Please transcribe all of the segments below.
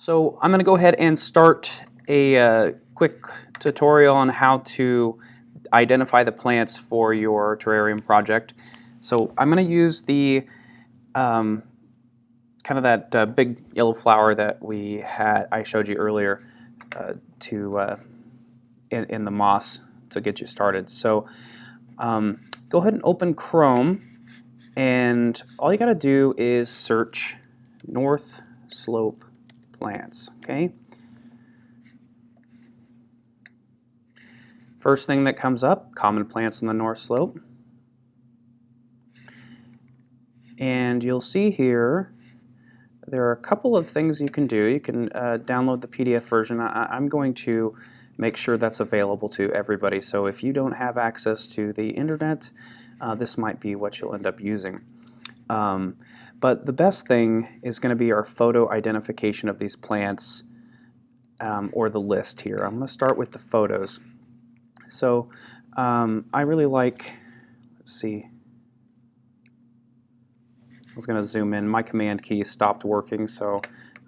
So I'm going to go ahead and start a quick tutorial on how to identify the plants for your terrarium project. So I'm going to use the kind of that big yellow flower that I showed you earlier in the moss to get you started. So go ahead and open Chrome, and all you got to do is search North Slope plants. Okay. First thing that comes up, common plants on the North Slope. And you'll see here there are a couple of things you can do. You can download the PDF version. I'm going to make sure that's available to everybody. So if you don't have access to the internet, this might be what you'll end up using. But the best thing is going to be our photo identification of these plants, or the list here. I'm going to start with the photos. So I really like, let's see, I was going to zoom in. My command key stopped working, so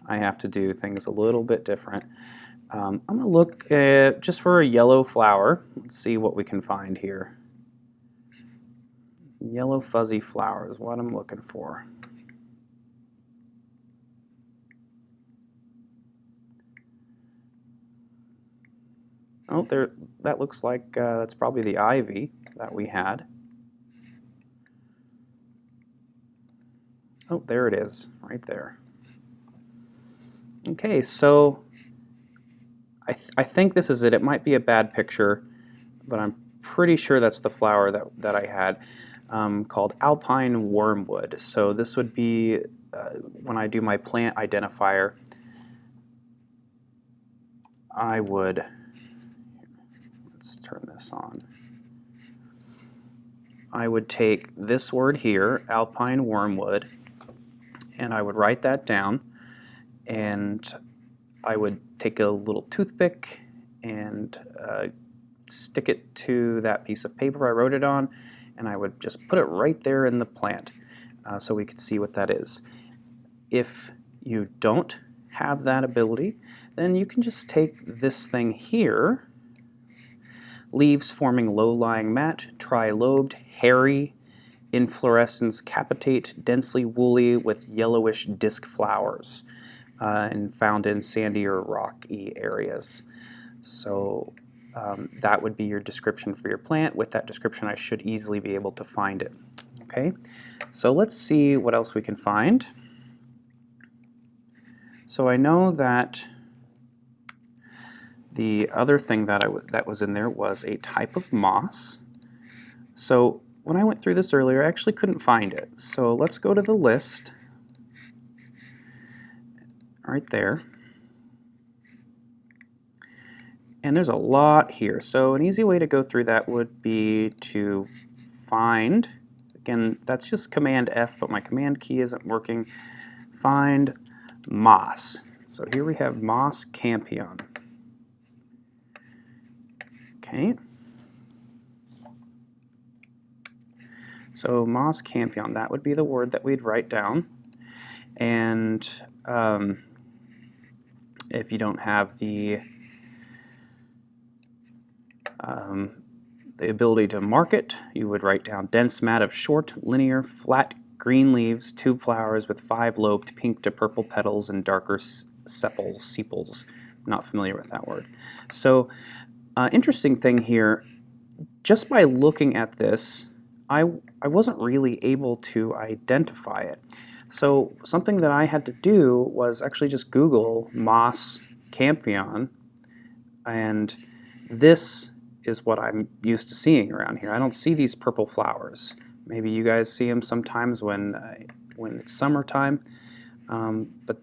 I have to do things a little bit different. I'm going to look just for a yellow flower. Let's see what we can find here. Yellow fuzzy flower is what I'm looking for. Oh, that looks like that's probably the ivy that we had. Oh, there it is, right there. Okay, so I think this is it. It might be a bad picture, but I'm pretty sure that's the flower that I had, called Alpine Wormwood. So this would be when I do my plant identifier, I would, let's turn this on. I would take this word here, Alpine Wormwood, and I would write that down, and I would take a little toothpick and stick it to that piece of paper I wrote it on, and I would just put it right there in the plant so we could see what that is. If you don't have that ability, then you can just take this thing here, leaves forming low-lying mat, tri-lobed, hairy, inflorescence capitate, densely woolly with yellowish disc flowers, and found in sandy or rocky areas. So that would be your description for your plant. With that description, I should easily be able to find it. Okay, so let's see what else we can find. So I know that the other thing that was in there was a type of moss. So when I went through this earlier, I actually couldn't find it. So let's go to the list right there. And there's a lot here. So an easy way to go through that would be to find, again, that's just Command F, but my command key isn't working. Find moss. So here we have Moss Campion. Okay. So Moss Campion, that would be the word that we'd write down. And if you don't have the ability to mark it, you would write down dense mat of short, linear, flat green leaves, tube flowers with 5 lobed pink to purple petals and darker sepals. I'm not familiar with that word. So interesting thing here, just by looking at this, I wasn't really able to identify it. So something that I had to do was actually just Google Moss Campion, and this is what I'm used to seeing around here. I don't see these purple flowers. Maybe you guys see them sometimes when it's summertime, but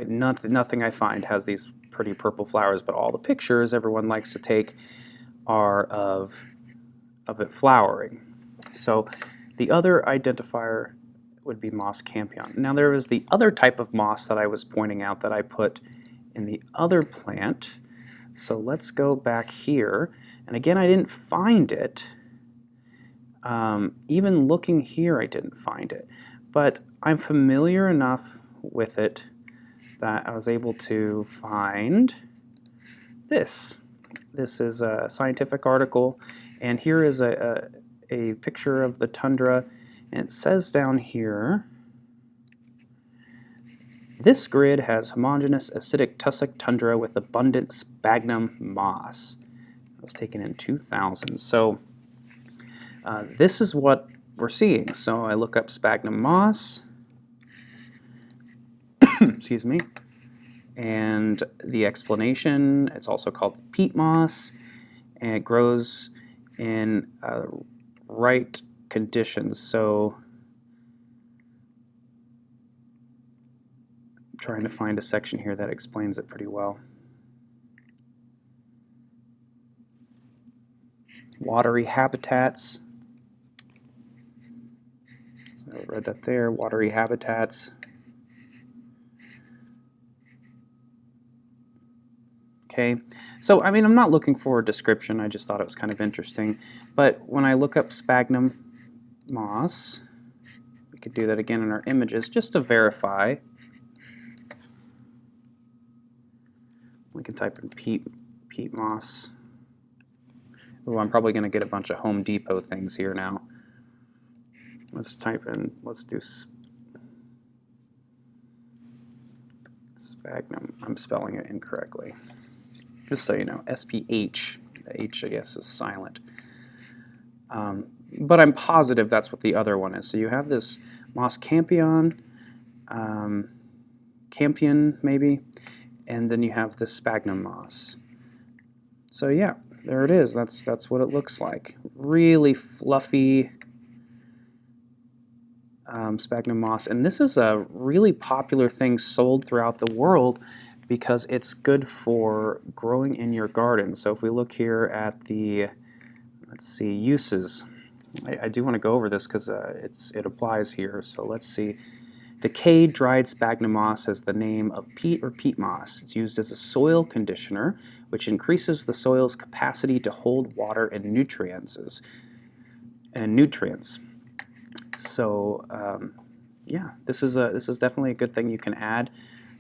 nothing I find has these pretty purple flowers. But all the pictures everyone likes to take are of it flowering. So the other identifier would be Moss Campion. Now there was the other type of moss that I was pointing out that I put in the other plant. So let's go back here, and again I didn't find it. Even looking here I didn't find it, but I'm familiar enough with it that I was able to find this. This is a scientific article, and here is a picture of the tundra, and it says down here, this grid has homogeneous acidic tussock tundra with abundant sphagnum moss. It was taken in 2000. So this is what we're seeing. So I look up sphagnum moss, excuse me, and the explanation, it's also called peat moss, and it grows in right conditions. So I'm trying to find a section here that explains it pretty well. Watery habitats. So I read that there, watery habitats. Okay, so I mean, I'm not looking for a description, I just thought it was kind of interesting. But when I look up sphagnum moss, we could do that again in our images just to verify. We can type in peat moss. Oh, I'm probably going to get a bunch of Home Depot things here now. Let's type in, let's do sphagnum. I'm spelling it incorrectly. Just so you know, SPH. The H, I guess, is silent. But I'm positive that's what the other one is. So you have this moss campion, campion maybe, and then you have the sphagnum moss. So yeah, there it is. That's what it looks like. Really fluffy sphagnum moss. And this is a really popular thing sold throughout the world because it's good for growing in your garden. So if we look here at the, let's see, uses. I do want to go over this because it applies here. So let's see. Decayed dried sphagnum moss has the name of peat or peat moss. It's used as a soil conditioner, which increases the soil's capacity to hold water and nutrients. So yeah, this is definitely a good thing you can add.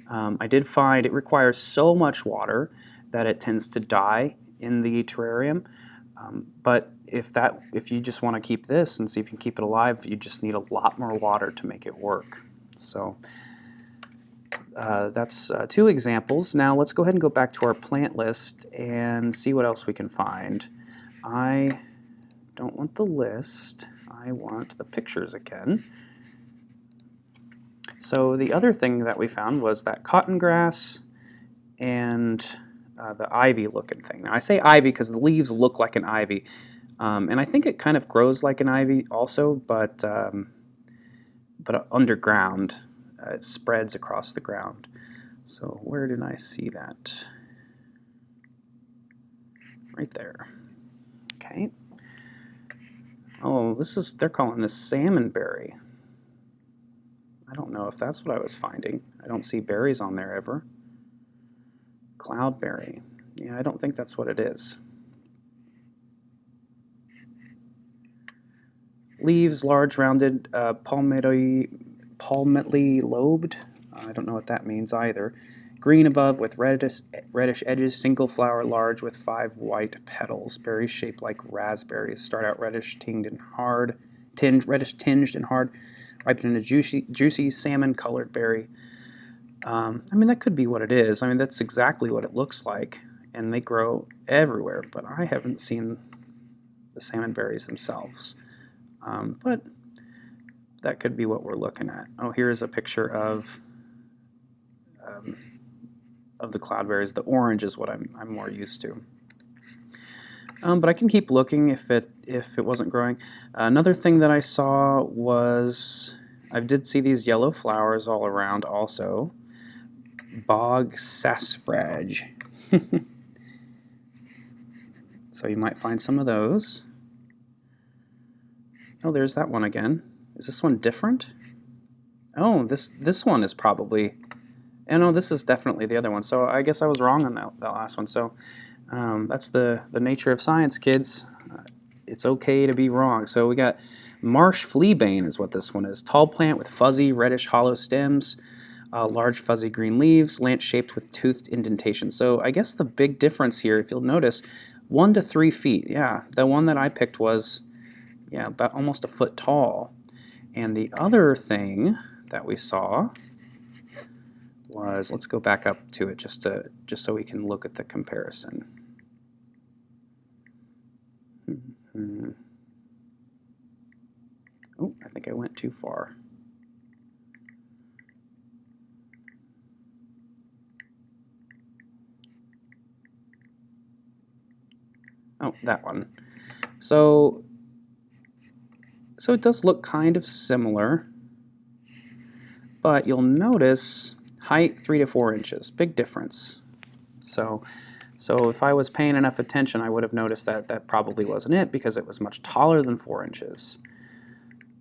I did find it requires so much water that it tends to die in the terrarium. But if you just want to keep this and see if you can keep it alive, you just need a lot more water to make it work. So that's two examples. Now let's go ahead and go back to our plant list and see what else we can find. I don't want the list. I want the pictures again. So the other thing that we found was that cotton grass and the ivy looking thing. Now I say ivy because the leaves look like an ivy. And I think it kind of grows like an ivy also, but underground. It spreads across the ground. So where did I see that? Right there. Okay. Oh, they're calling this salmonberry. I don't know if that's what I was finding. I don't see berries on there ever. Cloudberry. Yeah, I don't think that's what it is. Leaves large, rounded, palmately lobed. I don't know what that means either. Green above with reddish edges, single flower large with 5 white petals. Berries shaped like raspberries. Start out reddish tinged and hard, reddish tinged and hard, ripen in a juicy salmon-colored berry. I mean, that could be what it is. I mean, that's exactly what it looks like, and they grow everywhere, but I haven't seen the salmon berries themselves. But that could be what we're looking at. Oh, here's a picture of the cloudberries. The orange is what I'm more used to. But I can keep looking if it wasn't growing. Another thing that I saw was I did see these yellow flowers all around also. Bog sassafrage. So you might find some of those. Oh, there's that one again. Is this one different? Oh, this one is probably... Oh, no, this is definitely the other one. So I guess I was wrong on that last one. So that's the nature of science, kids. It's okay to be wrong. So we got marsh fleabane is what this one is. Tall plant with fuzzy, reddish, hollow stems. Large fuzzy green leaves, lance shaped with toothed indentation. So I guess the big difference here, if you'll notice, 1 to 3 feet. Yeah, the one that I picked was, yeah, about almost a foot tall. And the other thing that we saw was, let's go back up to it just so we can look at the comparison. Oh, I think I went too far. Oh, that one. So it does look kind of similar, but you'll notice height 3 to 4 inches, big difference. So if I was paying enough attention, I would have noticed that that probably wasn't it, because it was much taller than 4 inches.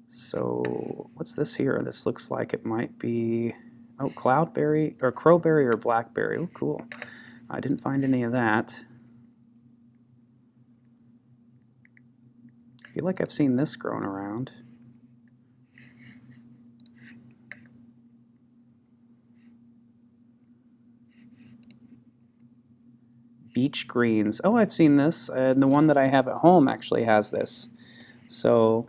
So what's this here? This looks like it might be, oh, cloudberry or crowberry or blackberry. Oh, cool. I didn't find any of that. I feel like I've seen this growing around. Beach greens. Oh, I've seen this. And the one that I have at home actually has this. So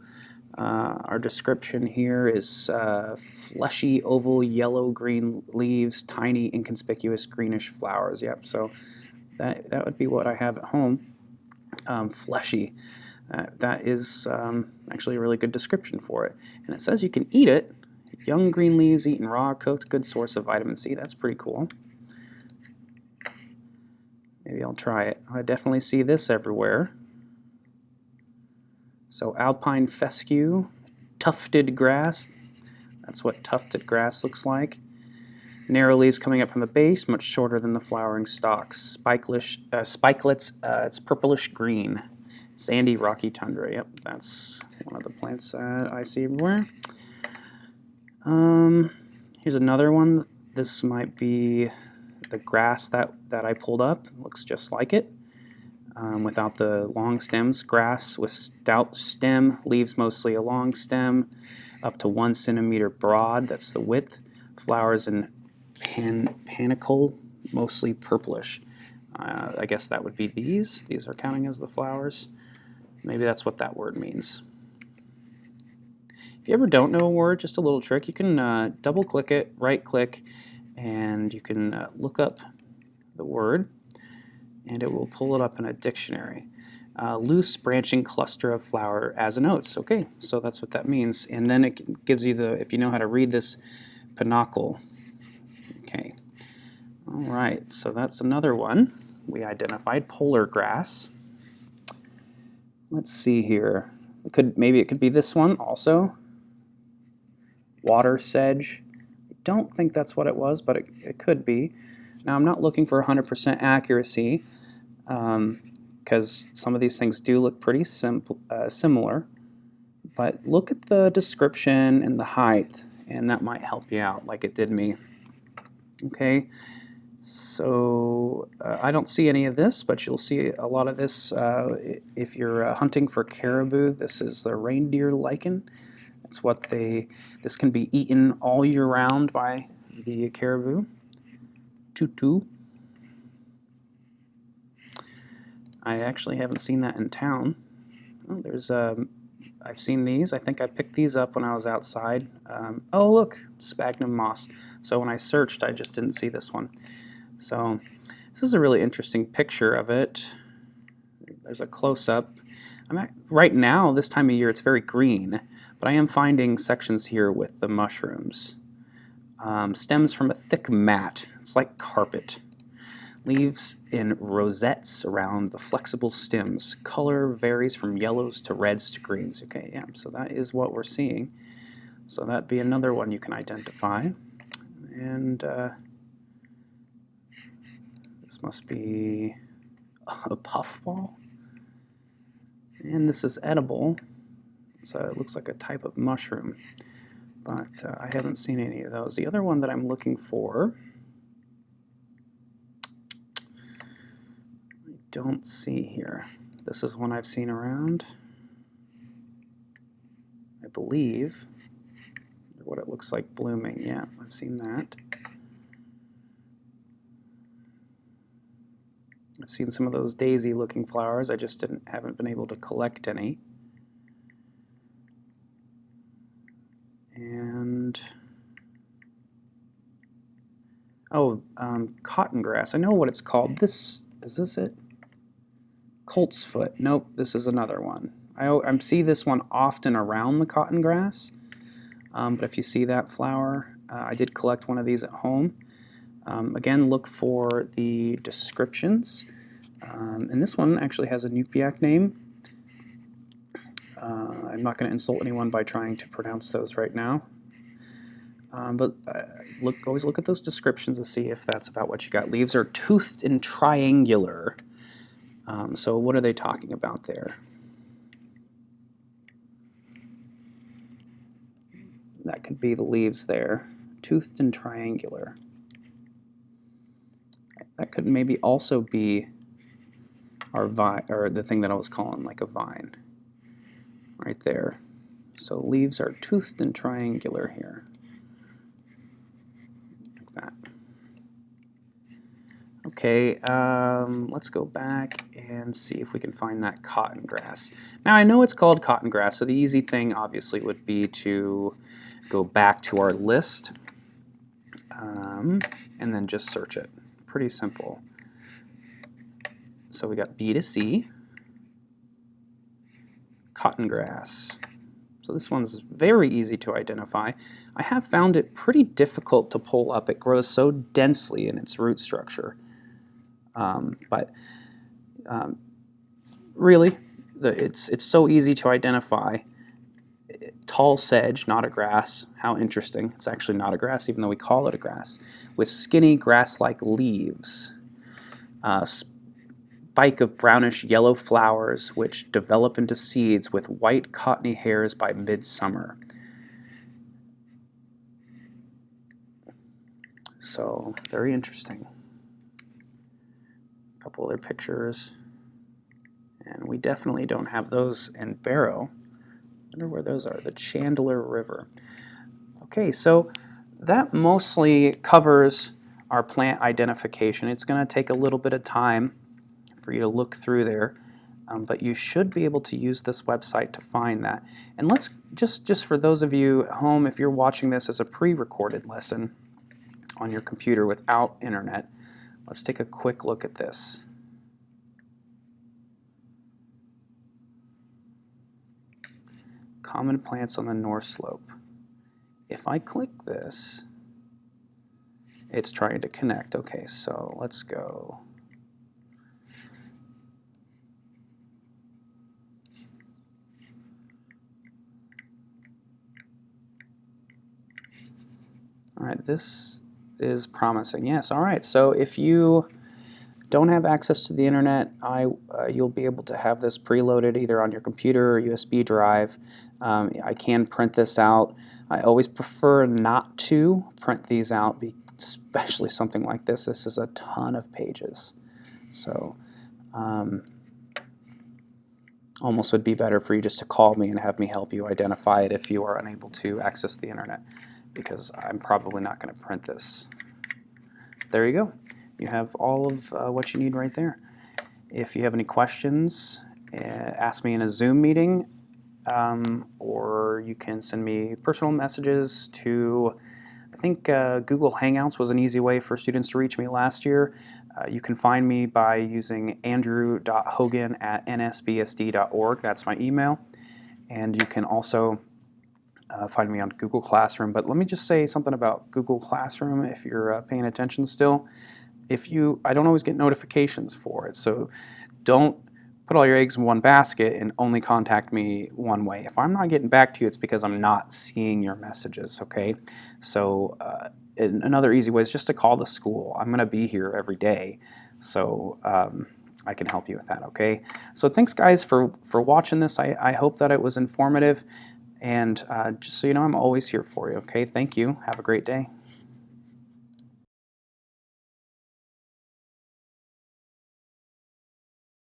our description here is fleshy, oval, yellow-green leaves, tiny, inconspicuous greenish flowers. Yep, so that would be what I have at home. Fleshy. That is actually a really good description for it. And it says you can eat it. Young green leaves eaten raw, cooked, good source of vitamin C. That's pretty cool. Maybe I'll try it. I definitely see this everywhere. So alpine fescue, tufted grass. That's what tufted grass looks like. Narrow leaves coming up from the base, much shorter than the flowering stalks. Spikelets, it's purplish green. Sandy, rocky tundra. Yep, that's one of the plants I see everywhere. Here's another one. This might be the grass that I pulled up. It looks just like it. Without the long stems. Grass with stout stem, leaves mostly a long stem, up to 1 centimeter broad, that's the width. Flowers in panicle, mostly purplish. I guess that would be these. These are counting as the flowers. Maybe that's what that word means. If you ever don't know a word, just a little trick, you can double click it, right click, and you can look up the word, and it will pull it up in a dictionary. Loose branching cluster of flower as in oats. Okay, so that's what that means. And then it gives you the, if you know how to read this, pinnacle. Okay, all right, so that's another one we identified, polar grass. Let's see here. Maybe it could be this one also. Water sedge. I don't think that's what it was, but it could be. Now I'm not looking for 100% accuracy, because some of these things do look pretty similar, but look at the description and the height, and that might help you out like it did me. Okay, so I don't see any of this, but you'll see a lot of this if you're hunting for caribou. This is the reindeer lichen. That's what this can be eaten all year round by the caribou. Tutu. I actually haven't seen that in town. Oh, there's I've seen these. I think I picked these up when I was outside. Oh, look, sphagnum moss. So when I searched, I just didn't see this one. So this is a really interesting picture of it. There's a close-up. Right now, this time of year, it's very green, but I am finding sections here with the mushrooms. Stems from a thick mat. It's like carpet. Leaves in rosettes around the flexible stems. Color varies from yellows to reds to greens. Okay, yeah, so that is what we're seeing. So that'd be another one you can identify. And this must be a puffball. And this is edible. So it looks like a type of mushroom, but I haven't seen any of those. The other one that I'm looking for, I don't see here. This is one I've seen around, I believe. What it looks like blooming. Yeah, I've seen that. I've seen some of those daisy-looking flowers. I just haven't been able to collect any. And cotton grass. I know what it's called. Is this it? Colt's foot. Nope, this is another one. I see this one often around the cotton grass, but if you see that flower, I did collect one of these at home. Again, look for the descriptions. And this one actually has a Nupiaq name. I'm not going to insult anyone by trying to pronounce those right now. But always look at those descriptions to see if that's about what you got. Leaves are toothed and triangular. So what are they talking about there? That could be the leaves there. Toothed and triangular. That could maybe also be our vine, or the thing that I was calling like a vine. Right there. So leaves are toothed and triangular here. Like that. Okay, let's go back and see if we can find that cotton grass. Now I know it's called cotton grass, so the easy thing obviously would be to go back to our list and then just search it. Pretty simple. So we got B to C, cotton grass. So this one's very easy to identify. I have found it pretty difficult to pull up. It grows so densely in its root structure. Really, it's so easy to identify. Tall sedge, not a grass. How interesting. It's actually not a grass, even though we call it a grass. With skinny grass-like leaves. Spike of brownish yellow flowers which develop into seeds with white cottony hairs by midsummer. So, very interesting. A couple other pictures. And we definitely don't have those in Barrow. I wonder where those are. The Chandler River. Okay, so that mostly covers our plant identification. It's going to take a little bit of time for you to look through there, but you should be able to use this website to find that. And let's just for those of you at home, if you're watching this as a pre-recorded lesson on your computer without internet, let's take a quick look at this. Common plants on the North Slope. If I click this, it's trying to connect. Okay, so let's go. All right, this is promising. Yes, all right. So if you don't have access to the internet, you'll be able to have this preloaded either on your computer or USB drive. I can print this out. I always prefer not to print these out, especially something like this. This is a ton of pages. So almost would be better for you just to call me and have me help you identify it if you are unable to access the internet, because I'm probably not going to print this. There you go. You have all of what you need right there. If you have any questions, ask me in a Zoom meeting, or you can send me personal messages to, I think Google Hangouts was an easy way for students to reach me last year. You can find me by using andrew.hogan@nsbsd.org. That's my email. And you can also find me on Google Classroom. But let me just say something about Google Classroom if you're paying attention still. I don't always get notifications for it, so don't put all your eggs in one basket and only contact me one way. If I'm not getting back to you, it's because I'm not seeing your messages, okay? So another easy way is just to call the school. I'm going to be here every day, so I can help you with that, okay? So thanks, guys, for watching this. I hope that it was informative, and just so you know, I'm always here for you, okay? Thank you. Have a great day.